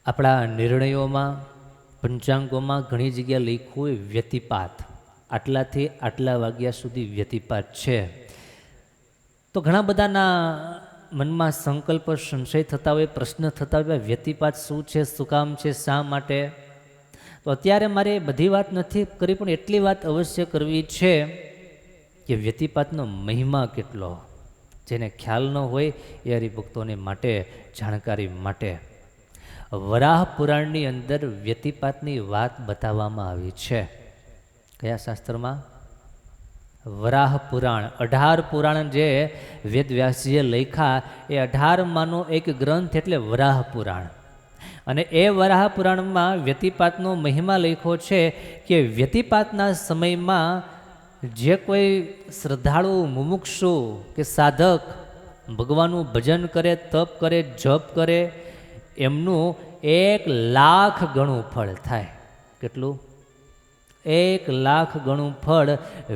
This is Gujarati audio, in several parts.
આપણા નિર્ણયોમાં પંચાંગોમાં ઘણી જગ્યાએ લખ્યું હોય વ્યતિપાત, આટલાથી આટલા વાગ્યા સુધી વ્યતિપાત છે. તો ઘણા બધાના મનમાં સંકલ્પ સંશય થતા હોય, પ્રશ્ન થતા હોય, વ્યતિપાત શું છે, શું કામ છે, શા માટે? તો અત્યારે મારે બધી વાત નથી કરી, પણ એટલી વાત અવશ્ય કરવી છે કે વ્યતિપાતનો મહિમા કેટલો, જેને ખ્યાલ ન હોય એ હરિભક્તોને માટે જાણકારી માટે વરાહ પુરાણની અંદર વ્યતિપાતની વાત બતાવવામાં આવી છે. કયા શાસ્ત્રમાં? વરાહ પુરાણ. 18 પુરાણ જે વેદવ્યાસજીએ લખ્યા એ 18માંનો એક ગ્રંથ એટલે વરાહ પુરાણ. અને એ વરાહ પુરાણમાં વ્યતિપાતનો મહિમા લખ્યો છે કે વ્યતિપાતના સમયમાં જે કોઈ શ્રદ્ધાળુ, મુમુક્ષુ કે સાધક ભગવાનનું ભજન કરે, તપ કરે, જપ કરે, એમનું 1,00,000 ગણું ફળ થાય. કેટલું? 1,00,000 ગણું ફળ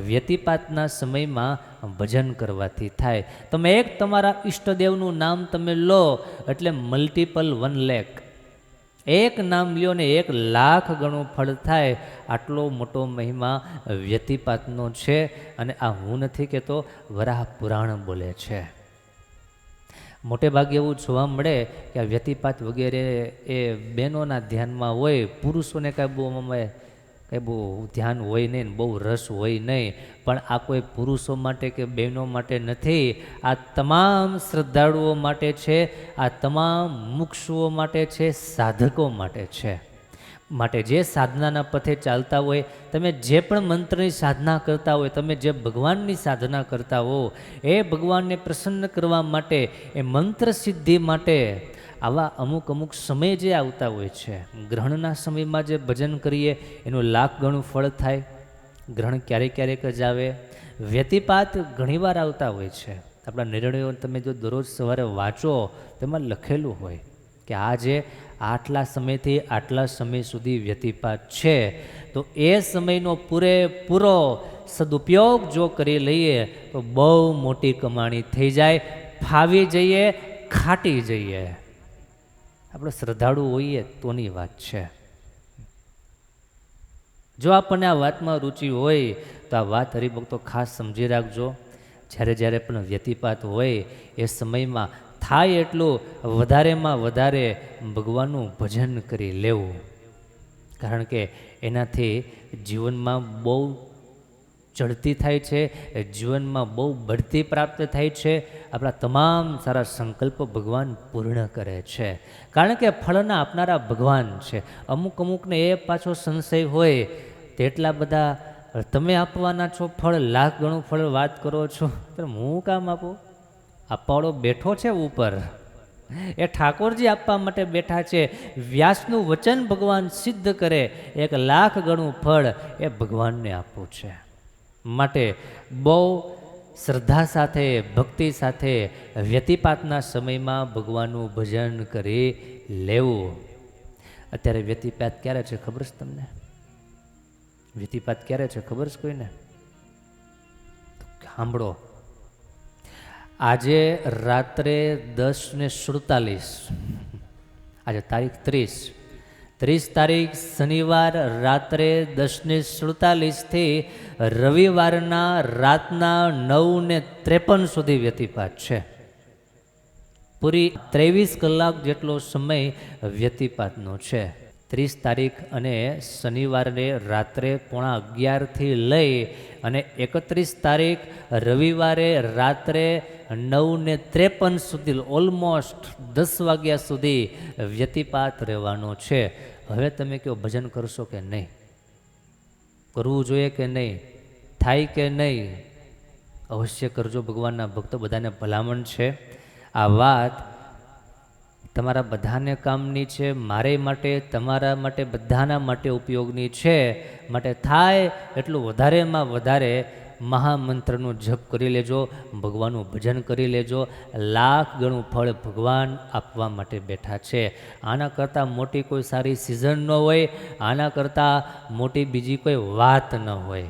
વ્યતિપાતના સમયમાં ભજન કરવાથી થાય. તમે એક તમારા ઈષ્ટદેવનું નામ તમે લો એટલે મલ્ટિપલ 1,00,000. એક નામ લ્યો ને 1,00,000 ગણું ફળ થાય. આટલો મોટો મહિમા વ્યતિપાતનો છે. અને આ હું નથી કહેતો, વરાહ પુરાણ બોલે છે. મોટે ભાગે એવું જોવા મળે કે આ વ્યતિપાત વગેરે એ બહેનોના ધ્યાનમાં હોય, પુરુષોને કંઈ બહુ ધ્યાન હોય નહીં, બહુ રસ હોય નહીં. પણ આ કોઈ પુરુષો માટે કે બહેનો માટે નથી, આ તમામ શ્રદ્ધાળુઓ માટે છે, આ તમામ મુક્ષુઓ માટે છે, સાધકો માટે છે. માટે જે સાધનાના પથે ચાલતા હોય, તમે જે પણ મંત્રની સાધના કરતા હોય, તમે જે ભગવાનની સાધના કરતા હો, એ ભગવાનને પ્રસન્ન કરવા માટે, એ મંત્ર સિદ્ધિ માટે આવા અમુક સમય જે આવતા હોય છે, ગ્રહણના સમયમાં જે ભજન કરીએ એનું 1,00,000 ગણું ફળ થાય. ગ્રહણ ક્યારેક જ આવે. વ્યતિપાત ઘણીવાર આવતા હોય છે. આપણા નિર્ણયો તમે જો દરરોજ સવારે વાંચો, તેમાં લખેલું હોય કે આજે આટલા સમયથી આટલા સમય સુધી વ્યતિપાત છે. તો એ સમયનો પૂરેપૂરો સદુપયોગ જો કરી લઈએ તો બહુ મોટી કમાણી થઈ જાય, ફાવી જઈએ, ખાટી જઈએ. આપણે શ્રદ્ધાળુ હોઈએ તોની વાત છે. જો આપણને આ વાતમાં રુચિ હોય તો આ વાત હરિભક્તો ખાસ સમજી રાખજો. જ્યારે પણ વ્યતિપાત હોય એ સમયમાં થાય એટલું વધારેમાં વધારે ભગવાનનું ભજન કરી લેવું. કારણ કે એનાથી જીવનમાં બહુ ચડતી થાય છે, જીવનમાં બહુ બઢતી પ્રાપ્ત થાય છે. આપણા તમામ સારા સંકલ્પ ભગવાન પૂર્ણ કરે છે. કારણ કે ફળના આપનારા ભગવાન છે. અમુકને એ પાછો સંશય હોય, તેટલા બધા તમે આપવાના છો ફળ, 1,00,000 ગણું ફળ વાત કરો છો, તો હું કામ આપું? આપવાળો બેઠો છે ઉપર, એ ઠાકોરજી આપવા માટે બેઠા છે. વ્યાસનું વચન ભગવાન સિદ્ધ કરે, 1,00,000 ગણું ફળ એ ભગવાનને આપવું છે. માટે બહુ શ્રદ્ધા સાથે, ભક્તિ સાથે વ્યતિપાતના સમયમાં ભગવાનનું ભજન કરી લેવું. અત્યારે વ્યતિપાત ક્યારે છે ખબર છે તમને? વ્યતિપાત ક્યારે છે ખબર છે કોઈને? સાંભળો. આજે રાત્રે 10:47, આજે તારીખ 30 તારીખ શનિવાર રાત્રે 10:47 થી રવિવારના રાતના 9:53 સુધી વ્યતિપાત છે. પૂરી 23 કલાક જેટલો સમય વ્યતિપાતનો છે. 30 તારીખ અને શનિવારે રાત્રે 11:30 થી લઈ અને 31 તારીખ રવિવારે રાત્રે 9:53 સુધી, ઓલમોસ્ટ 10 વાગ્યા સુધી વ્યતિપાત રહેવાનો છે. હવે તમે કહો ભજન કરશો કે નહીં? કરવું જોઈએ કે નહીં? થાય કે નહીં? અવશ્ય કરજો. ભગવાનના ભક્તો બધાને ભલામણ છે. આ વાત તમારા બધાને કામની છે, મારે માટે, તમારા માટે, બધાના માટે ઉપયોગની છે. માટે થાય એટલું વધારેમાં વધારે મહામંત્રનો જપ કરી લેજો, ભગવાનનું ભજન કરી લેજો. 1,00,000 ગણું ફળ ભગવાન આપવા માટે બેઠા છે. આના કરતાં મોટી કોઈ સારી સિઝન ન હોય, આના કરતાં મોટી બીજી કોઈ વાત ન હોય.